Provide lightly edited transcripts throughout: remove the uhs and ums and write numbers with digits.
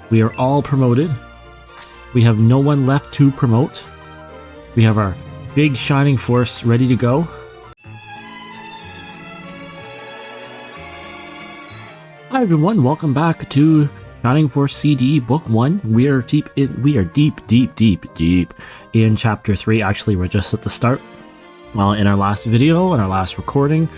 We are all promoted. We have no one left to promote. We have our big shining force ready to go. Hi everyone, welcome back to Shining Force CD Book 1. We are deep in Chapter 3. Actually, we're just at the start. In our last video, in our last recording,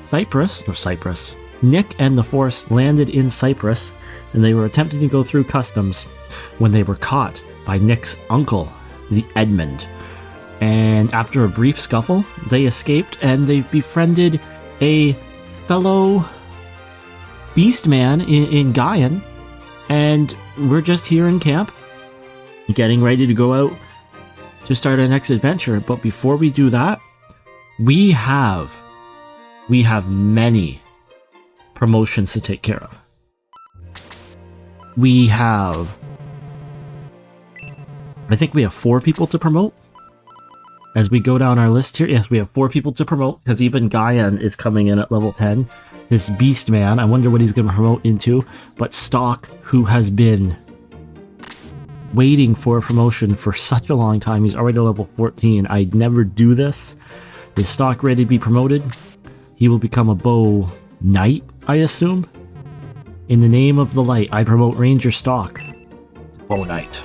Cyprus, Nick and the Force landed in Cyprus, and they were attempting to go through customs when they were caught by Nick's uncle, the Edmund. And after a brief scuffle, they escaped, and they've befriended a fellow Beastman in Gaian, and we're just here in camp, getting ready to go out to start our next adventure. But before we do that, we have many promotions to take care of. I think we have 4 people to promote. As we go down our list here, yes, we have 4 people to promote, because even Gaian is coming in at level 10. This Beastman, I wonder what he's going to promote into. But Stock, who has been waiting for a promotion for such a long time, he's already level 14. I'd never do this. Is Stock ready to be promoted? He will become a bow knight, I assume. In the name of the light, I promote Ranger Stock. Bow knight.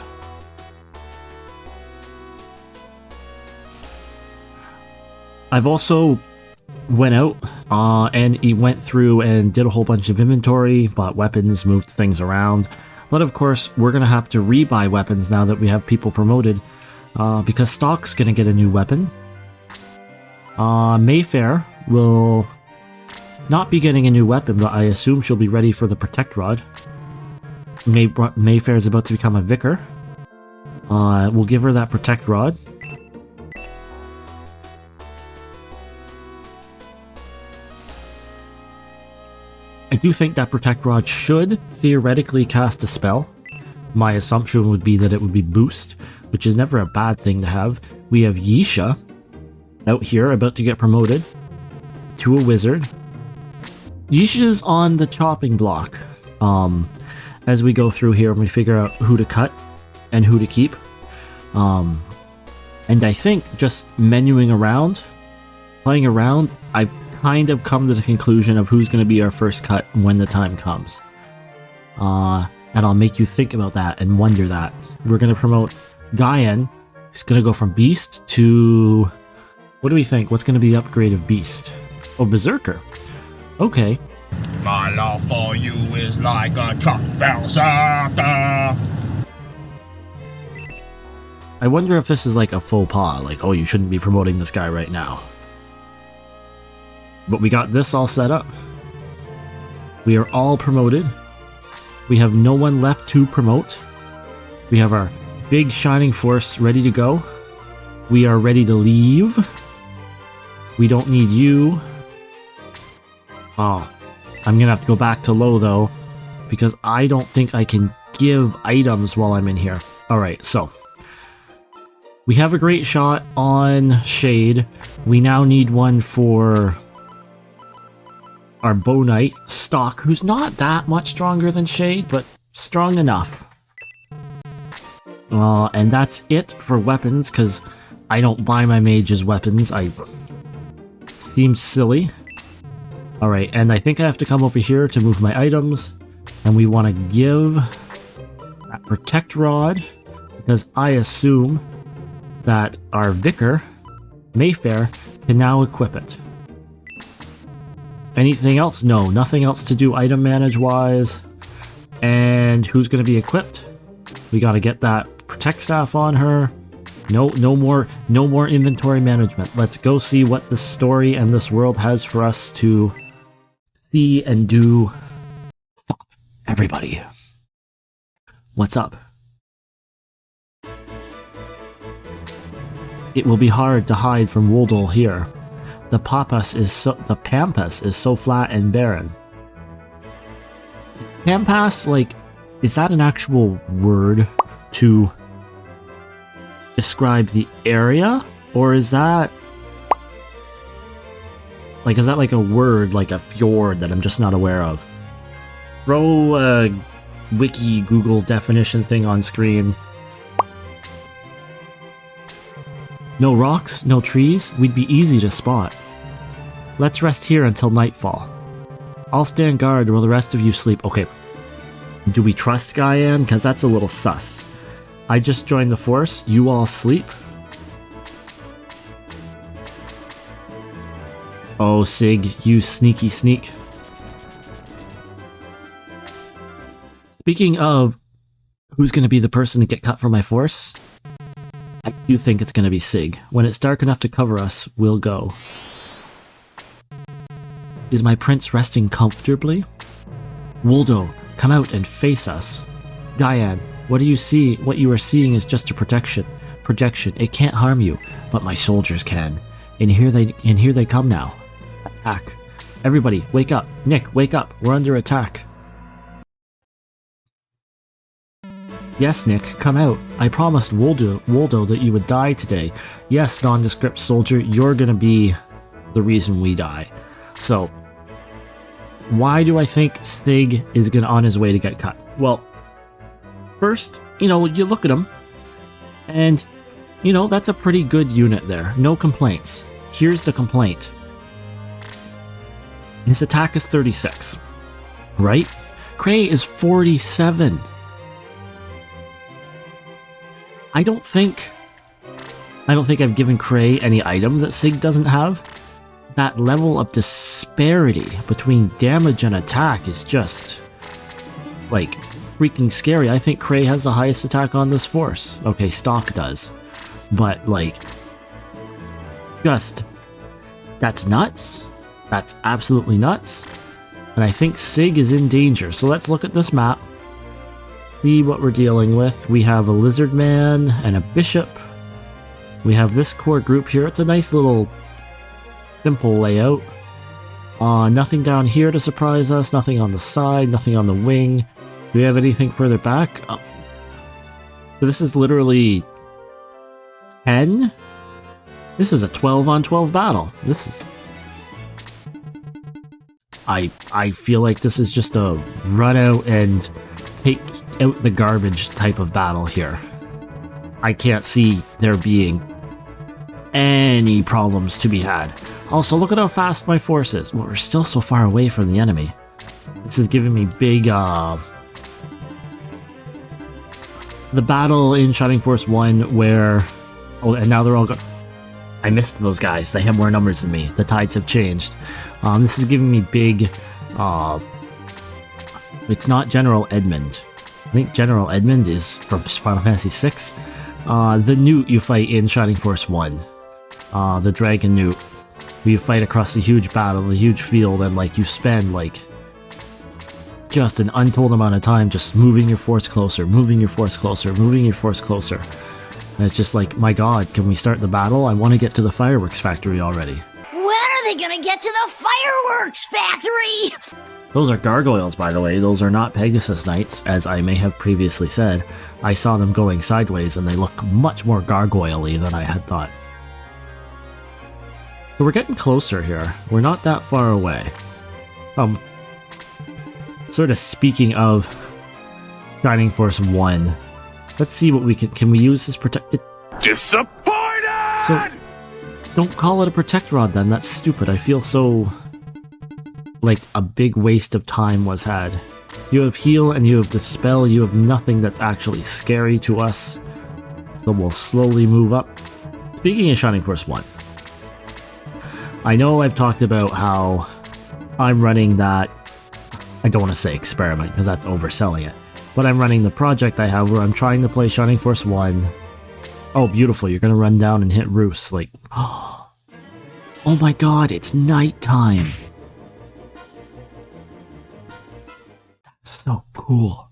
I've also went out and he went through and did a whole bunch of inventory, bought weapons, moved things around. But of course, we're going to have to rebuy weapons now that we have people promoted, because Stock's going to get a new weapon. Mayfair will not be getting a new weapon, but I assume she'll be ready for the Protect Rod. Mayfair is about to become a Vicar. We'll give her that Protect Rod. I do think that Protect Rod should theoretically cast a spell. My assumption would be that it would be Boost, which is never a bad thing to have. We have Yisha out here about to get promoted to a Wizard. Yisha's on the chopping block as we go through here and we figure out who to cut and who to keep. And I think just menuing around, playing around, I've kind of come to the conclusion of who's going to be our first cut when the time comes. And I'll make you think about that and wonder that. We're going to promote Gaian. He's going to go from Beast to... What do we think? What's going to be the upgrade of Beast? Oh, Berserker. Okay. My love for you is like a truck berserker. I wonder if this is like a faux pas. Like, oh, you shouldn't be promoting this guy right now. But we got this all set up. We are all promoted. We have no one left to promote. We have our big shining force ready to go. We are ready to leave. We don't need you. Oh, I'm gonna have to go back to low though, because I don't think I can give items while I'm in here. Alright, so we have a great shot on Shade. We now need one for our Bow Knight, Stock, who's not that much stronger than Shade, but strong enough. And that's it for weapons, because I don't buy my mages weapons. Seems silly. Alright, and I think I have to come over here to move my items, and we want to give that Protect Rod, because I assume that our Vicar, Mayfair, can now equip it. Anything else? No, nothing else to do item manage wise. And who's going to be equipped? We got to get that Protect Staff on her. No more inventory management. Let's go see what the story and this world has for us to see and do. Stop, everybody. What's up? It will be hard to hide from Woldol here. The pampas is so flat and barren. Is pampas, like, is that an actual word to describe the area? Or is that like a word, like a fjord that I'm just not aware of? Throw a wiki Google definition thing on screen. No rocks, no trees, we'd be easy to spot. Let's rest here until nightfall. I'll stand guard while the rest of you sleep. Okay. Do we trust Gaian? Because that's a little sus. I just joined the force. You all sleep? Oh, Sig, you sneaky sneak. Speaking of who's going to be the person to get cut from my force, I do think it's going to be Sig. When it's dark enough to cover us, we'll go. Is my prince resting comfortably? Woldo, come out and face us. Gaian, what do you see? What you are seeing is just a projection. It can't harm you, but my soldiers can. And here they come now. Attack. Everybody, wake up. Nick, wake up. We're under attack. Yes, Nick, come out. I promised Woldo that you would die today. Yes, nondescript soldier, you're gonna be the reason we die. So, why do I think Sig is on his way to get cut? Well, first, you look at him, and, that's a pretty good unit there. No complaints. Here's the complaint. His attack is 36, right? Cray is 47. I don't think I've given Cray any item that Sig doesn't have. That level of disparity between damage and attack is just, like, freaking scary. I think Cray has the highest attack on this force. Okay, Stock does. But, like, that's nuts. That's absolutely nuts. And I think Sig is in danger. So let's look at this map. See what we're dealing with. We have a lizard man and a bishop. We have this core group here. It's a nice little simple layout. Nothing down here to surprise us. Nothing on the side. Nothing on the wing. Do we have anything further back? Oh. So this is literally 10? This is a 12-on-12 battle. This is... I feel like this is just a run out and take out the garbage type of battle here. I can't see there being any problems to be had. Also, look at how fast my force is. Well, we're still so far away from the enemy. This is giving me big, the battle in Shining Force 1 where... Oh, and now they're all gone. I missed those guys. They have more numbers than me. The tides have changed. This is giving me big... it's not General Edmund. I think General Edmund is from Final Fantasy VI. The Newt you fight in Shining Force 1. The Dragon Newt. You fight across a huge battle, a huge field, and like you spend like just an untold amount of time just moving your force closer, moving your force closer, moving your force closer. And it's just like, my god, can we start the battle? I want to get to the fireworks factory already. When are they gonna get to the fireworks factory? Those are gargoyles, by the way. Those are not Pegasus Knights, as I may have previously said. I saw them going sideways, and they look much more gargoyle-y than I had thought. So we're getting closer here. We're not that far away. Sort of speaking of Shining Force 1, let's see what we can we use this protect... Disappointed! So, don't call it a protect rod then, that's stupid. I feel so... like a big waste of time was had. You have heal and you have dispel, you have nothing that's actually scary to us. So we'll slowly move up. Speaking of Shining Force 1, I know I've talked about how I'm running that, I don't want to say experiment because that's overselling it, but I'm running the project I have where I'm trying to play Shining Force 1. Oh, beautiful, you're gonna run down and hit Roos, like, oh my god, it's nighttime. That's so cool.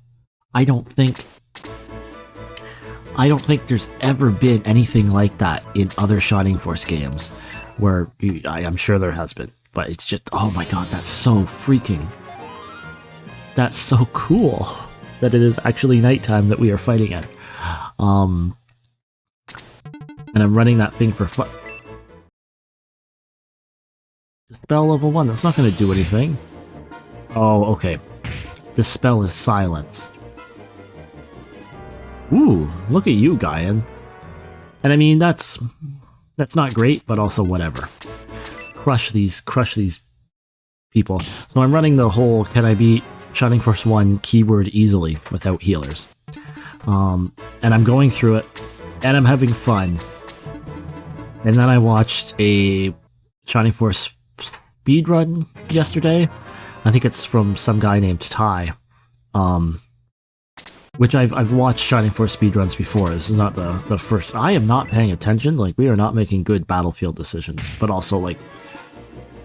I don't think there's ever been anything like that in other Shining Force games. Where, I'm sure there has been, but it's just, oh my god, that's so freaking... That's so cool that it is actually nighttime that we are fighting at. And I'm running that thing for fun. Dispel level 1, that's not going to do anything. Oh, okay. Dispel is silence. Ooh, look at you, Guyan. And I mean, that's not great, but also whatever. Crush these people. So I'm running the whole can I beat Shining Force 1 keyword easily without healers. And I'm going through it, and I'm having fun. And then I watched a Shining Force speedrun yesterday. I think it's from some guy named Ty. Which I've watched Shining Force speedruns before. This is not the first. I am not paying attention. Like, we are not making good battlefield decisions. But also, like,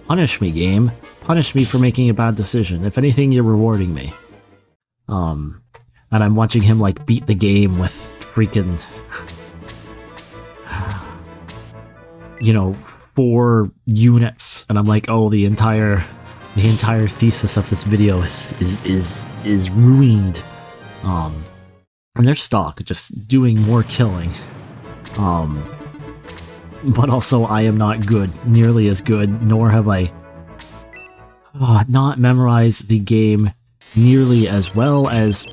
punish me, game. Punish me for making a bad decision. If anything, you're rewarding me. And I'm watching him, like, beat the game with freaking... 4 units. And I'm like, oh, the entire thesis of this video is ruined. And they're stock, just doing more killing. But also I am not good, nearly as good, nor have I not memorized the game nearly as well as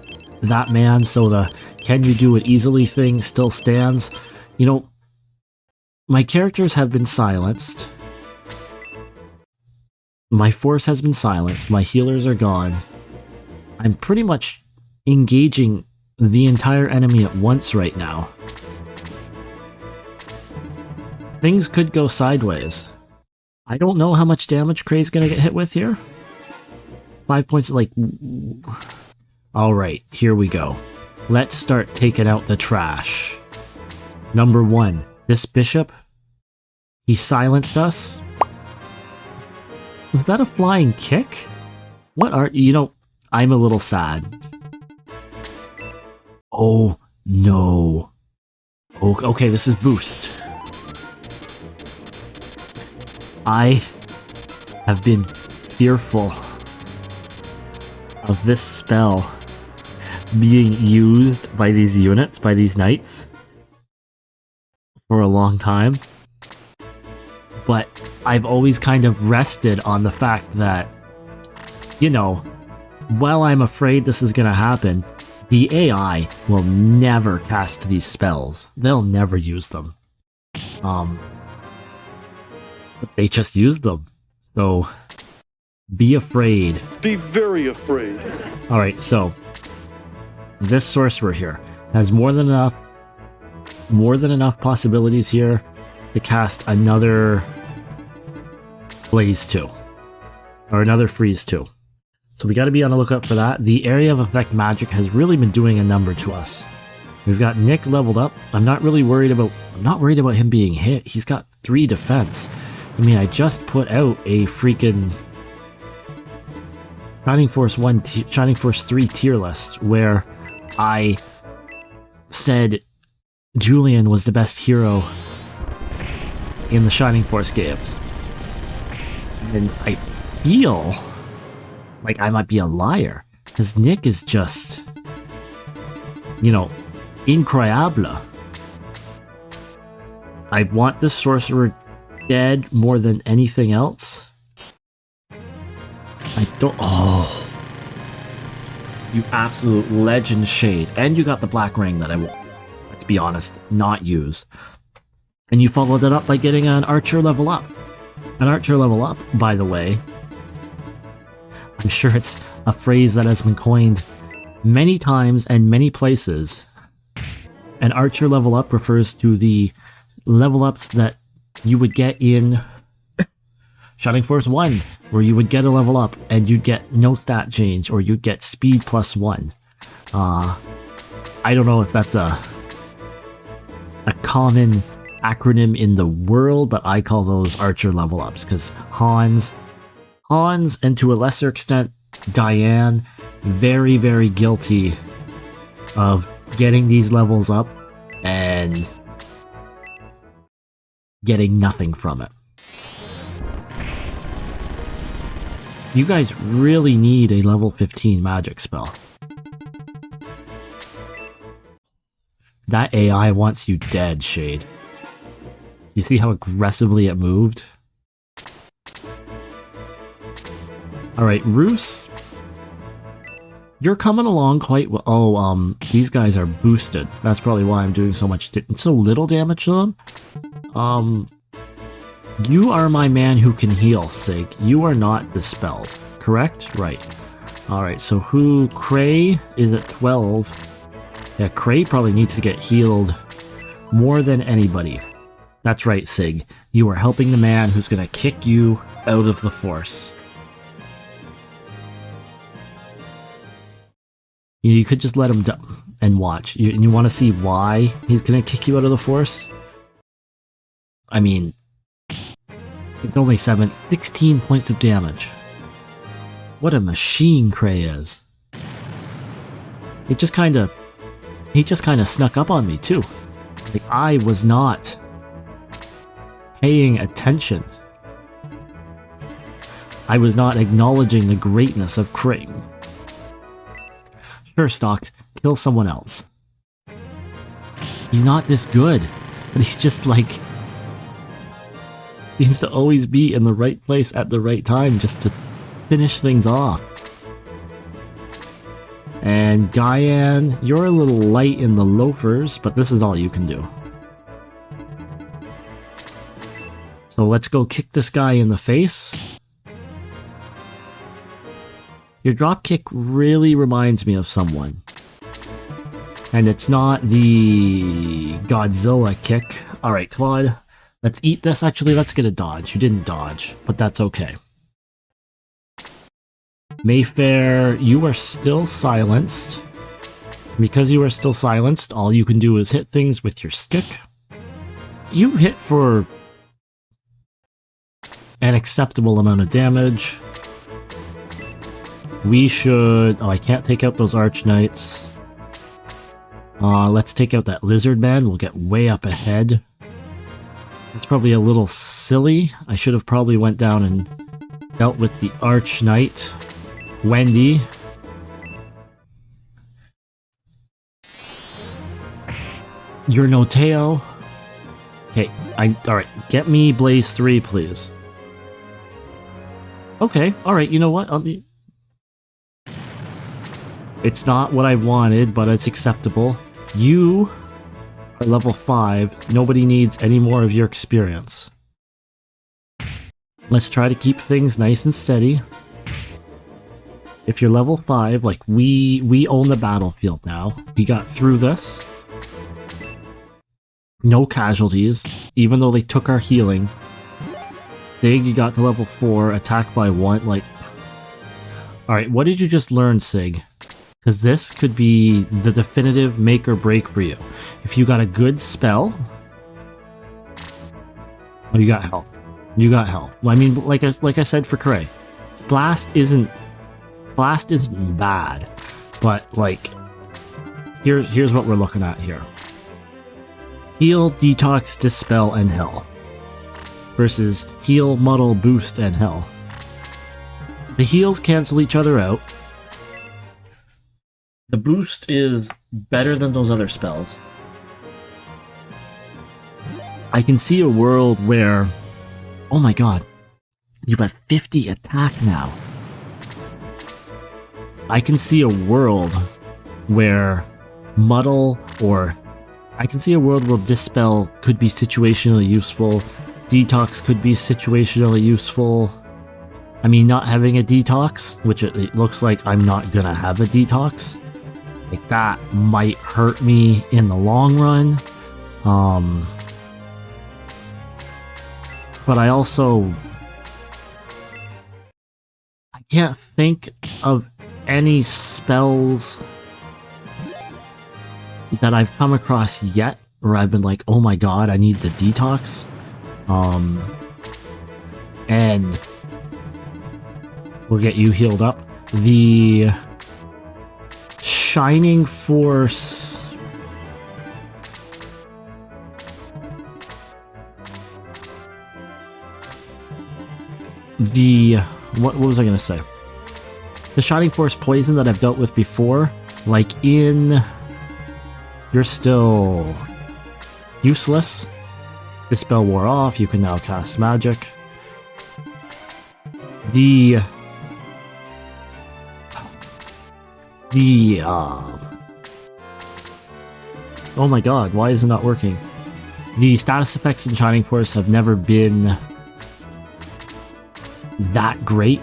that man, so the can you do it easily thing still stands. My characters have been silenced. My force has been silenced, my healers are gone. I'm pretty much engaging the entire enemy at once right now. Things could go sideways. I don't know how much damage Kray's gonna get hit with here. 5 points, like... Alright, here we go. Let's start taking out the trash. Number 1, this bishop, he silenced us. Was that a flying kick? What are... I'm a little sad. Oh, no. Okay, this is boost. I have been fearful of this spell being used by these units, by these knights, for a long time. But I've always kind of rested on the fact that, while I'm afraid this is gonna happen, the AI will never cast these spells. They'll never use them. But they just use them. So, be afraid. Be very afraid. Alright, so, this sorcerer here has more than enough possibilities here to cast another Blaze 2. Or another Freeze 2. So we gotta be on the lookout for that. The area of effect magic has really been doing a number to us. We've got Nick leveled up. I'm not worried about him being hit. He's got 3 defense. I mean, I just put out a freaking Shining Force 3 tier list where I said Julian was the best hero in the Shining Force games. And I feel like I might be a liar, because Nick is just, incroyable. I want this sorcerer dead more than anything else. I don't... Oh. You absolute legend, Shade. And you got the black ring that I will, let's be honest, not use. And you followed it up by getting an archer level up. An archer level up, by the way, I'm sure it's a phrase that has been coined many times and many places. An archer level up refers to the level ups that you would get in Shining Force 1, where you would get a level up and you'd get no stat change, or you'd get speed +1. I don't know if that's a common acronym in the world, but I call those archer level ups, because Hans, and to a lesser extent, Diane, very, very guilty of getting these levels up and getting nothing from it. You guys really need a level 15 magic spell. That AI wants you dead, Shade. You see how aggressively it moved? Alright, Roos. You're coming along quite well. Oh, these guys are boosted. That's probably why I'm doing so little damage to them. You are my man who can heal, Sig. You are not dispelled, correct? Right. Alright, so Cray is at 12. Yeah, Cray probably needs to get healed more than anybody. That's right, Sig. You are helping the man who's gonna kick you out of the Force. You could just let him and watch. And you want to see why he's gonna kick you out of the Force? I mean, it's only 16 points of damage. What a machine Cray is. He just kind of snuck up on me too. Like, I was not paying attention. I was not acknowledging the greatness of Cray. Sure, Stock, kill someone else. He's not this good, but he's just like... seems to always be in the right place at the right time just to finish things off. And Guyan, you're a little light in the loafers, but this is all you can do. So let's go kick this guy in the face. Your dropkick really reminds me of someone. And it's not the Godzilla kick. Alright, Claude, let's eat this. Actually, let's get a dodge. You didn't dodge, but that's okay. Mayfair, you are still silenced. Because you are still silenced, all you can do is hit things with your stick. You hit for an acceptable amount of damage. We should... oh, I can't take out those Arch Knights. Let's take out that Lizard Man. We'll get way up ahead. It's probably a little silly. I should have probably went down and dealt with the Arch Knight. Wendy. You're no Teo. Okay, alright, get me Blaze 3, please. Okay, alright, you know what? It's not what I wanted, but it's acceptable. You are level 5. Nobody needs any more of your experience. Let's try to keep things nice and steady. If you're level 5, like, we own the battlefield now. We got through this. No casualties, even though they took our healing. Sig, you got to level 4, attack by 1, like... Alright, what did you just learn, Sig? Because this could be the definitive make or break for you. If you got a good spell... oh, you got help. You got help. Well, I mean, like I said for Cray, Blast isn't bad, but like, here's what we're looking at here. Heal, Detox, Dispel, and Hell. Versus Heal, Muddle, Boost, and Hell. The heals cancel each other out. The boost is better than those other spells. I can see a world where... oh my god. You have 50 attack now. I can see a world where Muddle or... I can see a world where Dispel could be situationally useful. Detox could be situationally useful. I mean, not having a Detox, which it looks like I'm not gonna have a Detox. Like, that might hurt me in the long run. But I also... I can't think of any spells that I've come across yet where I've been like, oh my god, I need the Detox. And we'll get you healed up. The Shining Force... the... what was I gonna say? The Shining Force poison that I've dealt with before, like in... you're still useless. Dispel wore off, you can now cast magic. The, oh my god, why is it not working? The status effects in Shining Force have never been that great.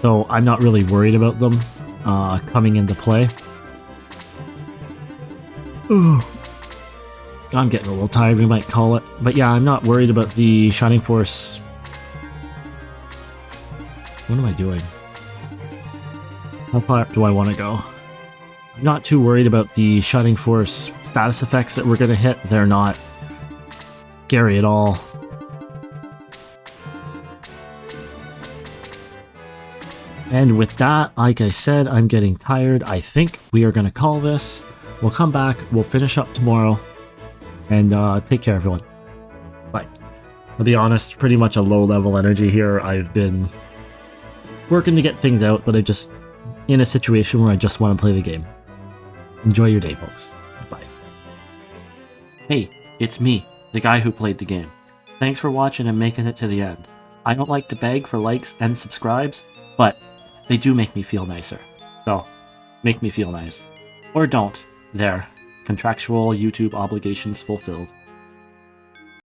So I'm not really worried about them coming into play. Ugh. I'm getting a little tired, we might call it. But yeah, I'm not worried about the Shining Force. What am I doing? How far do I want to go? I'm not too worried about the Shining Force status effects that we're going to hit. They're not scary at all. And with that, like I said, I'm getting tired. I think we are going to call this. We'll come back. We'll finish up tomorrow. And take care, everyone. Bye. I'll be honest, pretty much a low-level energy here. I've been working to get things out, but I just in a situation where I just want to play the game. Enjoy your day, folks. Bye. Hey, it's me, the guy who played the game. Thanks for watching and making it to the end. I don't like to beg for likes and subscribes, but they do make me feel nicer. So, make me feel nice. Or don't. There. Contractual YouTube obligations fulfilled.